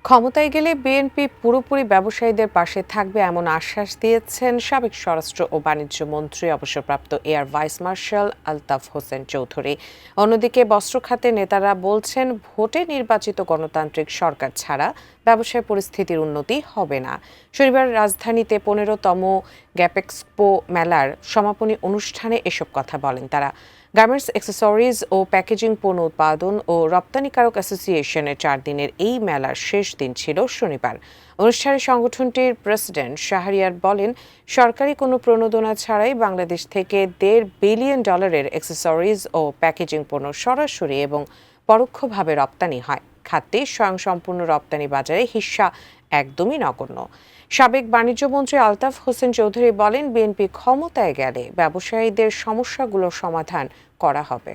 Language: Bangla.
ক্ষমতায় গেলে বিএনপি পুরোপুরি ব্যবসায়ীদের পাশে থাকবে এমন আশ্বাস দিয়েছেন সাবেক স্বরাষ্ট্র ও বাণিজ্য মন্ত্রী অবসরপ্রাপ্ত air vice marshal Altaf Hossain Chowdhury. অন্যদিকে বস্ত্র খাতের নেতারা বলছেন ভোটে নির্বাচিত গণতান্ত্রিক সরকার ছাড়া ব্যবসায় পরিস্থিতির উন্নতি হবে না। শনিবার রাজধানীতে 15তম গ্যাপেক্সপো মেলার সমাপনী অনুষ্ঠানে এসব কথা বলেন তারা। গার্মেন্টস, অ্যাক্সেসরিজ ও প্যাকেজিং পণ্য উৎপাদন ও রপ্তানিকারক অ্যাসোসিয়েশনের 4 দিনের এই মেলার শেষ দিন ছিল শনিবার। অনুষ্ঠানে সংগঠনটির প্রেসিডেন্ট শাহরিয়ার বলেন, সরকারি কোনো প্রণোদনা ছাড়াই বাংলাদেশ থেকে $1.5 বিলিয়ন অ্যাক্সেসরিজ ও প্যাকেজিং পণ্য সরাসরি এবং পরোক্ষভাবে রপ্তানি হয়। খাতে স্বয়ংসম্পূর্ণ রপ্তানি বাজারে হিস্সা একদমই নগণ্য। সাবেক বাণিজ্যমন্ত্রী আলতাফ হোসেন চৌধুরী বলেন, বিএনপি ক্ষমতায় গেলে ব্যবসায়ীদের সমস্যাগুলোর সমাধান করা হবে।